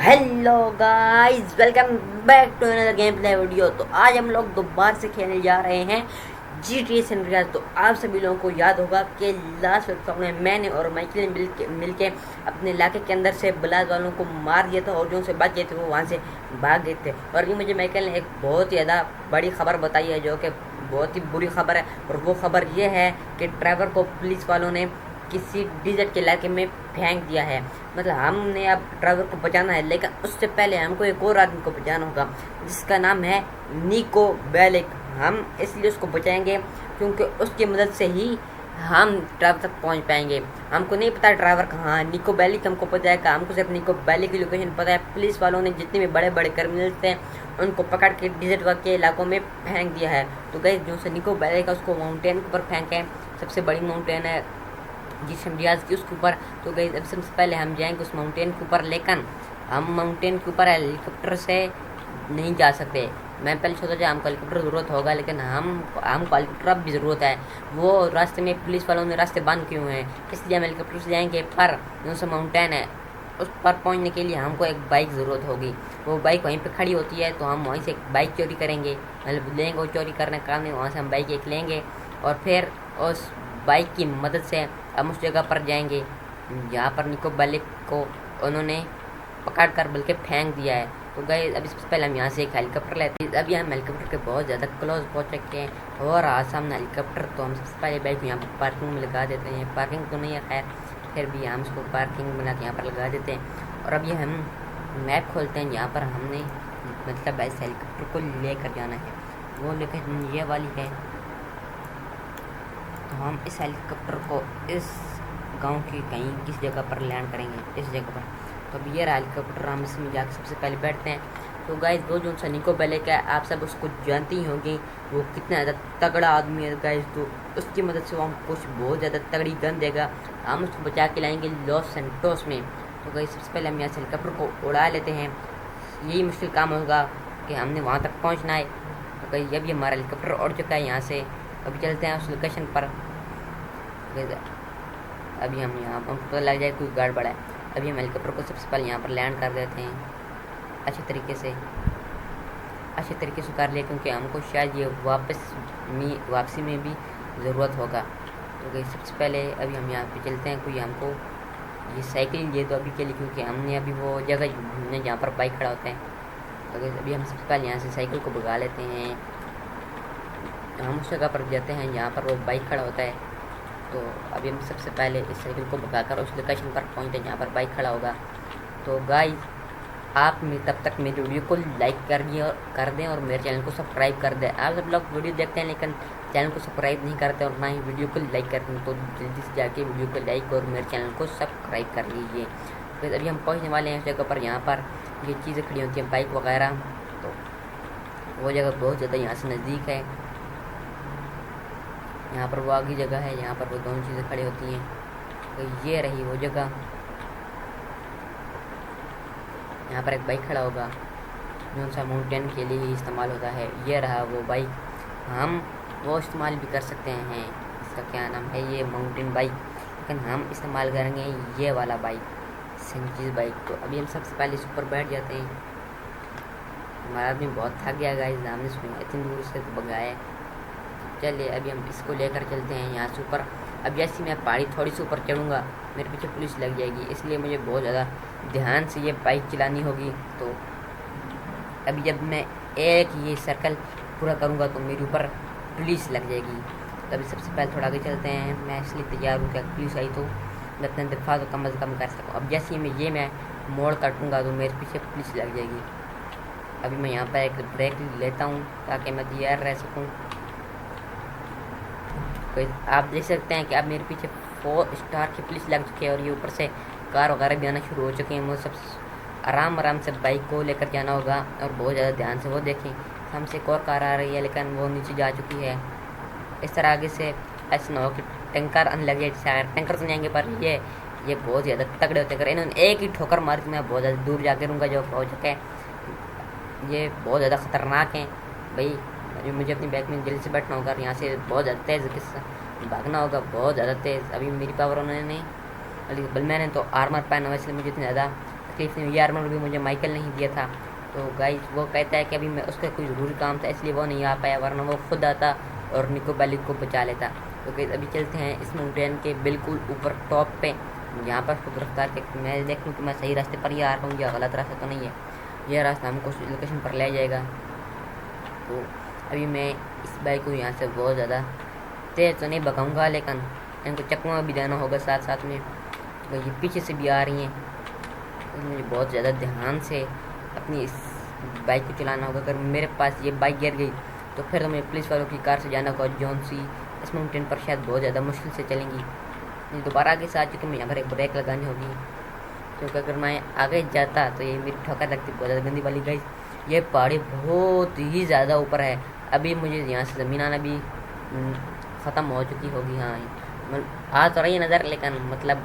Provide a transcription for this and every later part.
Hello guys, welcome back to another gameplay video. तो आज हम लोग दोबारा से खेलने जा रहे हैं GTA सैन एंड्रियास। तो आप सभी लोगों को याद होगा कि लास्ट एपिसोड में मैंने और माइकल ने मिलके अपने इलाके के अंदर से बलाद वालों को मार दिया था और जो उनसे बच गए थे वो वहाँ से भाग गए थे। और अभी मुझे माइकल ने एक बहुत ही ज़्यादा बड़ी खबर बताई है जो कि बहुत ही बुरी खबर है। और वो खबर ये है कि ड्राइवर को पुलिस वालों ने किसी डिजर्ट के इलाके में फेंक दिया है। मतलब हमने अब ड्राइवर को बचाना है, लेकिन उससे पहले हमको एक और आदमी को बचाना होगा जिसका नाम है निको बेलिक। हम इसलिए उसको बचाएंगे क्योंकि उसकी मदद से ही हम ड्राइवर तक पहुंच पाएंगे। हमको नहीं पता ड्राइवर कहाँ है, निको बेलिक हमको पता है। हमको सिर्फ निको बेलिक की लोकेशन पता है। पुलिस वालों ने जितने भी बड़े बड़े क्रिमिनल्स थे उनको पकड़ के डिजर्ट के इलाकों में फेंक दिया है। तो गई जो से निको बेलिक है उसको माउंटेन के ऊपर फेंके, सबसे बड़ी माउंटेन है जिस रियाज की उसके ऊपर। तो गई अब सबसे पहले हम जाएंगे उस माउंटेन के ऊपर, लेकिन हम माउंटेन के ऊपर हेलीकॉप्टर से नहीं जा सकते। मैं पहले सोचा था हमको हेलीकॉप्टर ज़रूरत होगा, लेकिन हमको हेलीकॉप्टर अब भी ज़रूरत है। वो रास्ते में पुलिस वालों ने रास्ते बंद किए हुए हैं, इसलिए हम हेलीकॉप्टर से जाएंगे। पर जो सा माउंटेन है उस पर पहुंचने के लिए हमको एक बाइक ज़रूरत होगी। वो बाइक वहीं पे खड़ी होती है, तो हम वहीं से एक बाइक चोरी करेंगे, मतलब लेंगे। वो चोरी करने का काम नहीं, वहाँ से हम बाइक एक लेंगे और फिर उस बाइक की मदद से हम उस जगह पर जाएंगे जहाँ पर निको बेलिक को उन्होंने पकड़ कर बल्कि फेंक दिया है। तो गए अभी सबसे पहले हम यहाँ से एक हेलीकॉप्टर लेते हैं। अभी हम हेलीकॉप्टर के बहुत ज़्यादा क्लोज पहुँच चुके हैं और आज सामने हेलीकॉप्टर। तो हम सबसे पहले बाइक यहाँ पर पार्किंग में लगा देते हैं। पार्किंग तो नहीं है खैर, फिर भी हम उसको पार्किंग बना के यहाँ पर लगा देते हैं। और अभी हम मैप खोलते हैं जहाँ पर हमने मतलब ऐसे हेलीकॉप्टर को लेकर जाना है। वो लेकर ये वाली है। तो हम इस हेलीकॉप्टर को इस गांव की कहीं किस जगह पर लैंड करेंगे, इस जगह पर। तो अब ये हेलीकॉप्टर हम इसमें जाकर सबसे पहले बैठते हैं। तो गाइस वो जो निको बेलिक है आप सब उसको जानती ही होंगी, वो कितना ज़्यादा तगड़ा आदमी है गाइस। तो उसकी मदद से वो हम कुछ बहुत ज़्यादा तगड़ी गन देगा, हम उसको बचा के लाएंगे लॉस सैंटोस में। तो गाइस सबसे पहले हम यहाँ से हेलीकॉप्टर को उड़ा लेते हैं। यही मुश्किल काम होगा कि हमने वहाँ तक पहुँचना है। तो गाइस अभी हमारा हेलीकॉप्टर उड़ चुका है यहाँ से। अभी चलते हैं उस लोकेशन पर। अभी हम यहाँ पर पता लग जाए कोई गार्ड बड़ा है। अभी हम हेलीकॉप्टर को सबसे पहले यहाँ पर लैंड कर देते हैं अच्छे तरीके से कर ले, क्योंकि हमको शायद ये वापसी में भी ज़रूरत होगा। तो गई सबसे पहले अभी हम यहाँ पे चलते हैं। कोई हमको ये साइकिल ये तो अभी के लिए, क्योंकि हमने अभी वो जगह घूमने जहाँ पर बाइक खड़ा होता है। तो अभी हम सबसे पहले यहाँ से साइकिल को भगा लेते हैं। हम उस जगह पर जाते हैं जहाँ पर वो बाइक खड़ा होता है। तो अभी हम सबसे पहले इस साइकिल को भगाकर उस लोकेशन पर पहुँचते हैं जहाँ पर बाइक खड़ा होगा। तो गाइस आप तब तक मेरी वीडियो को लाइक कर दें और मेरे चैनल को सब्सक्राइब कर दें। आप सब लोग वीडियो देखते हैं लेकिन चैनल को सब्सक्राइब नहीं करते और ना ही वीडियो को लाइक करते हैं। तो जल्दी से जाके वीडियो को लाइक और मेरे चैनल को सब्सक्राइब कर लीजिए। फिर अभी हम पहुँचने वाले हैं उस जगह पर यहाँ पर ये चीज़ें खड़ी होती हैं बाइक वगैरह। तो वो जगह बहुत ज़्यादा यहाँ से नज़दीक है। यहाँ पर वो आगे जगह है जहाँ पर वो दोनों चीज़ें खड़ी होती हैं। तो ये रही वो जगह, यहाँ पर एक बाइक खड़ा होगा जो सा माउंटेन के लिए ही इस्तेमाल होता है। ये रहा वो बाइक, हम वो इस्तेमाल भी कर सकते हैं। इसका क्या नाम है, ये माउंटेन बाइक, लेकिन हम इस्तेमाल करेंगे ये वाला बाइक, सेंचीज बाइक। तो अभी हम सबसे पहले इस ऊपर बैठ जाते हैं। हमारा आदमी बहुत थक गया गाइस, हमने इसमें इतनी दूर से तो भगाया। चलिए अभी हम इसको लेकर चलते हैं यहाँ से ऊपर। अब जैसे मैं पहाड़ी थोड़ी सी ऊपर चढ़ूँगा मेरे पीछे पुलिस लग जाएगी, इसलिए मुझे बहुत ज़्यादा ध्यान से ये बाइक चलानी होगी। तो अभी जब मैं एक ये सर्कल पूरा करूँगा तो मेरे ऊपर पुलिस लग जाएगी। तो अभी सबसे पहले थोड़ा आगे चलते हैं। मैं इसलिए तैयार हूँ कि पुलिस आई तो मैं अपने दफा तो कम अज़ कम कर सकूँ। अब जैसे ही मैं मोड़ काटूँगा तो मेरे पीछे पुलिस लग जाएगी। अभी मैं यहाँ पर एक ब्रेक लेता हूँ ताकि मैं तैयार रह सकूँ। आप देख सकते हैं कि अब मेरे पीछे 4 स्टार की पुलिस लग चुकी है और ये ऊपर से कार वगैरह भी आना शुरू हो चुके हैं। मुझे सब आराम से बाइक को लेकर जाना होगा और बहुत ज़्यादा ध्यान से वो देखें। हमसे एक और कार आ रही है लेकिन वो नीचे जा चुकी है। इस तरह आगे से ऐसा ना हो कि टैंकर आने लग जाए। टैंकर से जाएंगे पर ये बहुत ज़्यादा तगड़े होते हैं। इन्होंने एक ही ठोकर मार के मैं बहुत ज़्यादा दूर जाके रहूँगा जो पहुँच चुके हैं। ये बहुत ज़्यादा ख़तरनाक हैं भाई। मुझे अपनी बाइक में जल्दी से बैठना होगा, यहाँ से बहुत ज़्यादा तेज़ भागना होगा, बहुत ज़्यादा तेज़। अभी मेरी पावर उन्होंने नहीं, बल मैंने तो आर्मर पहना हुआ इसलिए मुझे इतनी ज़्यादा तकलीफ नहीं हुई। आर्मर भी मुझे माइकल नहीं दिया था। तो गाइस वो कहता है कि अभी मैं उसका कोई ज़रूरी काम था इसलिए वो नहीं आ पाया, वरना वो खुद आता और निको बेलिक को बचा लेता। तो गाइस अभी चलते हैं इस माउंटेन के बिल्कुल ऊपर टॉप पे, यहाँ पर उसको गिरफ्तार करके मैं देख लूँ कि मैं सही रास्ते पर ही आ रहा हूँ या गलत रास्ता तो नहीं है। यह रास्ता हमको उस लोकेशन पर ले जाएगा। तो अभी मैं इस बाइक को यहाँ से बहुत ज़्यादा तेज़ तो नहीं भगाऊँगा, लेकिन इनको चकमा भी देना होगा साथ साथ में। तो ये पीछे से भी आ रही हैं, तो मुझे बहुत ज़्यादा ध्यान से अपनी इस बाइक को चलाना होगा। अगर मेरे पास ये बाइक गिर गई तो फिर हमें पुलिस वालों की कार से जाना होगा। जॉन सी इस माउंटेन पर शायद बहुत ज़्यादा मुश्किल से चलेंगी। ये दोबारा आगे से आ चुके, मैं यहाँ पर एक ब्रेक लगानी होगी, क्योंकि अगर मैं आगे जाता तो ये मेरी ठोकर लगती बहुत ज़्यादा गंदी वाली। गाइस ये पहाड़ी बहुत ही ज़्यादा ऊपर है, अभी मुझे यहाँ से ज़मीन आना भी ख़त्म हो चुकी होगी। हाँ आ तो रही है नज़र, लेकिन मतलब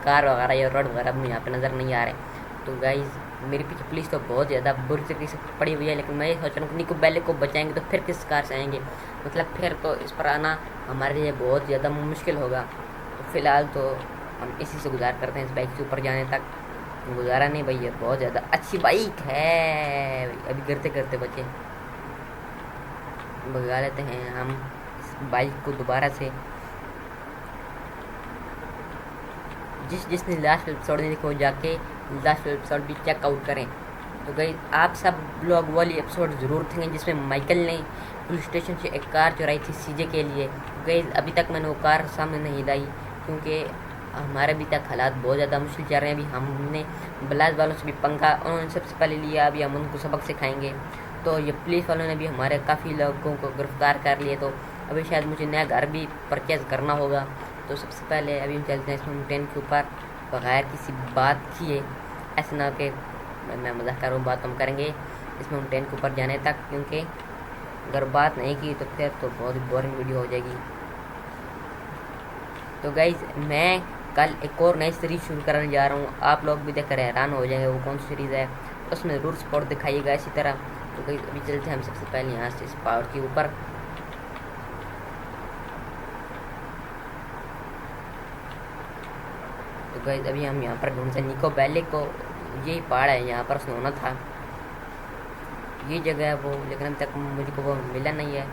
कार वगैरह या रोड वगैरह मुझे यहाँ पे नज़र नहीं आ रहे। तो गाइस मेरे पीछे पुलिस तो बहुत ज़्यादा बुरी तरीके से पड़ी हुई है, लेकिन मैं ये सोच रहा हूँ कि निको बेलिक को बचाएंगे तो फिर किस कार से आएंगे, मतलब फिर तो इस पर आना हमारे लिए बहुत ज़्यादा मुश्किल होगा। तो फ़िलहाल तो हम इसी से गुजार करते हैं, इस बाइक से ऊपर जाने तक। गुजारा नहीं भाई, ये बहुत ज़्यादा अच्छी बाइक है। अभी गिरते गिरते बचे, भगा लेते हैं हम इस बाइक को दोबारा से। जिसने लास्ट एपिसोड नहीं देखा जाके लास्ट एपिसोड भी चेकआउट करें। तो गई आप सब लोग वाली एपिसोड ज़रूर देखेंगे जिसमें माइकल ने पुलिस स्टेशन से एक कार चुराई थी सीजे के लिए। गई अभी तक मैंने वो कार सामने नहीं लाई, क्योंकि हमारे अभी तक हालात बहुत ज़्यादा मुश्किल चल रहे हैं। अभी हमने ब्लाज वालों से भी पंगा उन्होंने सबसे पहले लिया, अभी हम उनको सबक सिखाएंगे। तो ये पुलिस वालों ने भी हमारे काफ़ी लोगों को गिरफ्तार कर लिए, तो अभी शायद मुझे नया घर भी परचेज़ करना होगा। तो सबसे पहले अभी हम चलते हैं इस माउंटेन के ऊपर बगैर किसी बात किए। ऐसा ना कि मैं मजाक कर रहा हूँ, बात हम करेंगे इस माउंटेन के ऊपर जाने तक, क्योंकि अगर बात नहीं की तो फिर तो बहुत ही बोरिंग वीडियो हो जाएगी। तो गाइज मैं कल एक और नई सीरीज़ शुरू करने जा रहा हूँ, आप लोग भी देखकर हैरान हो जाएंगे वो कौन सी सीरीज़ है। उसमें रूट स्पॉट दिखाइएगा इसी तरह। तो गाइज अभी चलते हैं हम सबसे पहले यहाँ से इस पहाड़ के ऊपर। तो गाइज अभी हम यहाँ पर ढूंढते हैं निको बेलिक को। यही पहाड़ है, यहाँ पर उसने होना था, ये जगह है वो, लेकिन अभी तक मुझको वो मिला नहीं है।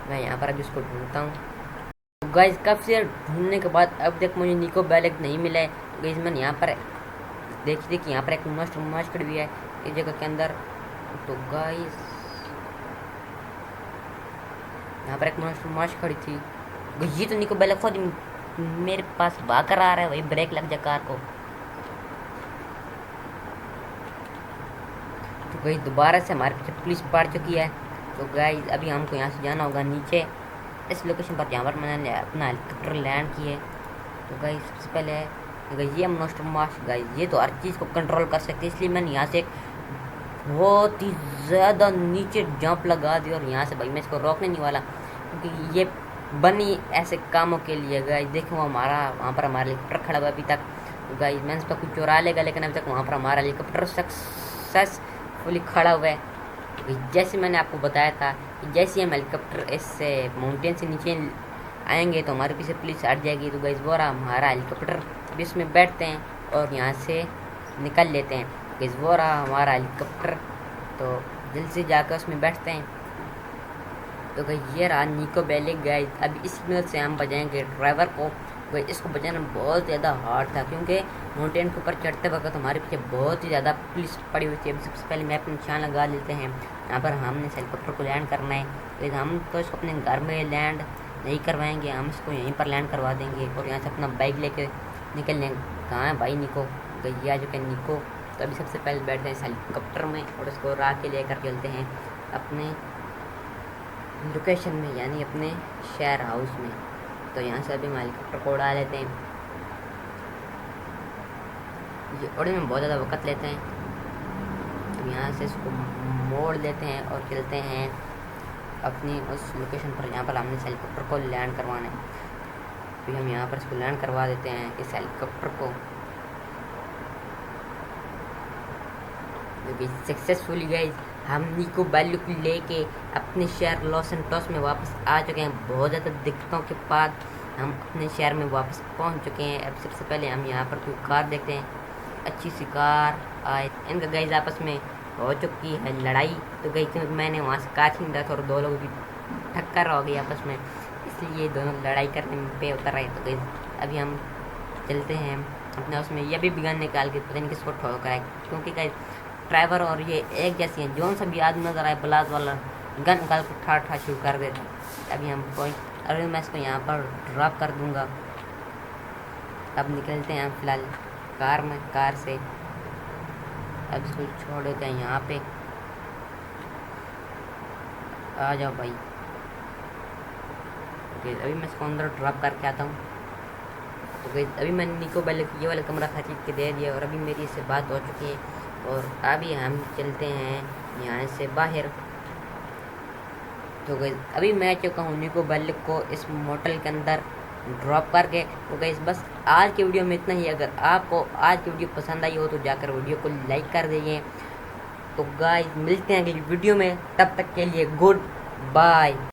मैं यहाँ पर अभी उसको ढूंढता हूँ। तो गाइज काफ़ी देर ढूंढने के बाद अब तक मुझे निको बेलिक नहीं मिला है। तो गाइज मैंने यहाँ पर देखी थी कि यहाँ पर एक मस्ट मस्ट खड़ी हुई है इस जगह के अंदर। तो गाइज यहाँ पर एक मस्ट मस्ट खड़ी थी, ये तो निको बेलिक खुद मेरे पास भाकर आ रहा है, वही ब्रेक लग जाए कार को। तो गाइस दोबारा से हमारे पीछे पुलिस पड़ चुकी है। तो गाइस अभी हमको यहाँ से जाना होगा नीचे इस लोकेशन पर जहाँ पर मैंने अपना हेलीकॉप्टर लैंड किया है। तो गाइस सबसे पहले ये मोस्ट मास्ट गाइस ये तो हर चीज़ को कंट्रोल कर सकते हैं, इसलिए मैंने यहाँ से एक बहुत ही ज़्यादा नीचे जंप लगा दी। और यहाँ से भाई मैं इसको रोकने नहीं वाला, क्योंकि ये बनी ऐसे कामों के लिए। गाइस देखो हमारा वहाँ पर हमारा हेलीकॉप्टर खड़ा हुआ अभी तक। तो गाइस मैं इसका कुछ चुरा लेगा, लेकिन अभी तक वहाँ पर हमारा हेलीकॉप्टर सक्सेसफुली खड़ा हुआ है। तो जैसे मैंने आपको बताया था कि जैसे हम हेलीकॉप्टर इस माउंटेन से नीचे आएंगे तो हमारे पीछे पुलिस हट जाएगी। तो गाइस वो रहा हमारा हेलीकॉप्टर, भी इसमें बैठते हैं और यहाँ से निकल लेते हैं। गाइस वो रहा हमारा हेलीकॉप्टर, तो जल्द से जाकर उसमें बैठते हैं। तो गाइस ये रहा निको बेलिक। गाइस अभी इस मदद से हम बजाएंगे ड्राइवर को। गाइस इसको बजाना बहुत ज़्यादा हार्ड था, क्योंकि माउंटेन के ऊपर चढ़ते वक्त हमारे पीछे बहुत ही ज़्यादा पुलिस पड़ी हुई थी। अभी सबसे पहले मैं अपना निशान लगा लेते हैं, यहाँ पर हमने हेलीकॉप्टर को लैंड करना है। लेकिन हम तो इसको अपने घर में लैंड नहीं करवाएंगे, हम इसको यहीं पर लैंड करवा देंगे और यहाँ से अपना बाइक लेके निकल लेंगे। कहाँ है भाई निको? गई आ चुके हैं निको। तो अभी सबसे पहले बैठते हैं इस हेलीकॉप्टर में और इसको राह के लेकर चलते हैं अपने लोकेशन में, यानी अपने शेयर हाउस में। तो यहाँ से अभी हम हेलीकॉप्टर को उड़ा लेते हैं। ये उड़ने में बहुत ज़्यादा वक्त लेते हैं। अब यहाँ से इसको मोड़ लेते हैं और चलते हैं अपनी उस लोकेशन पर जहाँ पर हमने इस हेलीकॉप्टर को लैंड करवाना है। फिर हम यहाँ पर इसको लैंड करवा देते हैं इस हेलीकॉप्टर को। सक्सेसफुली गाइस हम निको बेलिक को लेके अपने शहर लॉस सैंटोस में वापस आ चुके हैं। बहुत ज़्यादा दिक्कतों के बाद हम अपने शहर में वापस पहुंच चुके हैं। अब सबसे पहले हम यहाँ पर कोई कार देखते हैं अच्छी सी कार आए। इनका गाइस आपस में हो चुकी है लड़ाई। तो गई क्योंकि मैंने वहाँ से कार छीन रहा था और दो लोगों की टक्कर हो गई आपस में, इसलिए दोनों लड़ाई करने पे उतर रहे। तो गाइस अभी हम चलते हैं अपने उसमें, ये भी गन निकाल के पता नहीं किसको ठोक रहा है, क्योंकि गाइस ड्राइवर और ये एक जैसी हैं। जोन सा भी आदमी नजर आए ब्लास्ट वाला गन निकाल कर ठा ठा शुरू कर देते हैं। अभी हम अभी मैं इसको यहाँ पर ड्रॉप कर दूँगा। अब निकलते हैं हम फिलहाल कार से। अब इसको छोड़ देते हैं यहाँ पे। आ जाओ भाई। ओके अभी मैं इसको अंदर ड्रॉप करके आता हूँ। तो गई अभी मैंने निको बेल ये वाला कमरा खरीद के दे दिया और अभी मेरी इससे बात हो चुकी है और अभी हम चलते हैं यहाँ से बाहर। तो गई अभी मैं चुका हूँ निको बेल को इस मोटल के अंदर ड्रॉप करके। तो गाइस बस आज की वीडियो में इतना ही। अगर आपको आज की वीडियो पसंद आई हो तो जाकर वीडियो को लाइक कर दीजिए। तो गाइस मिलते हैं अगली वीडियो में, तब तक के लिए गुड बाय।